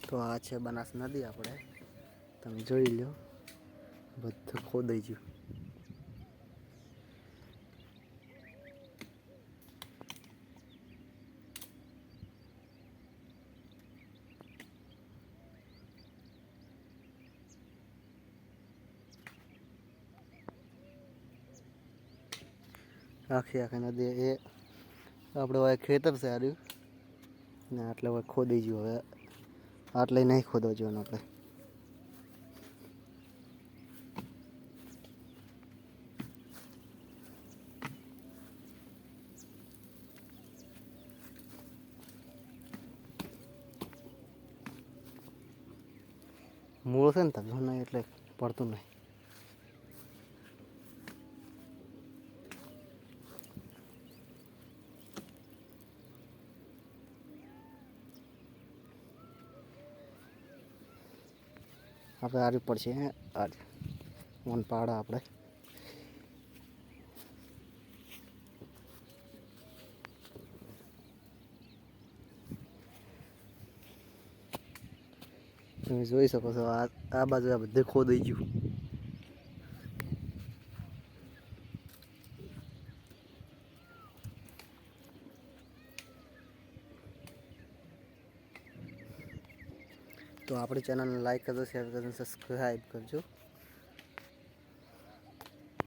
તો આ છે બનાસ નદી, આપણે તમે જોઈ લો, બધું ખોદાઈ ગયું. આખી નદી એ આપણે હવે ખેતર છે હાર્યું ને, આટલે હવે ખોદાઈ ગયું. હવે આટલે નહીં ખોદવા જોવાનું આપણે. મૂળ છે ને તકું નહીં એટલે પડતું નહીં. આપણે હારી પડશે આજ મન પાડા આપણે. તમે જોઈ શકો છો આ બાજુ આ બધે ખોદાઈ ગયું. તો આપણી ચેનલને લાઈક કરજો, શેર કરજો, સબસ્ક્રાઈબ કરજો.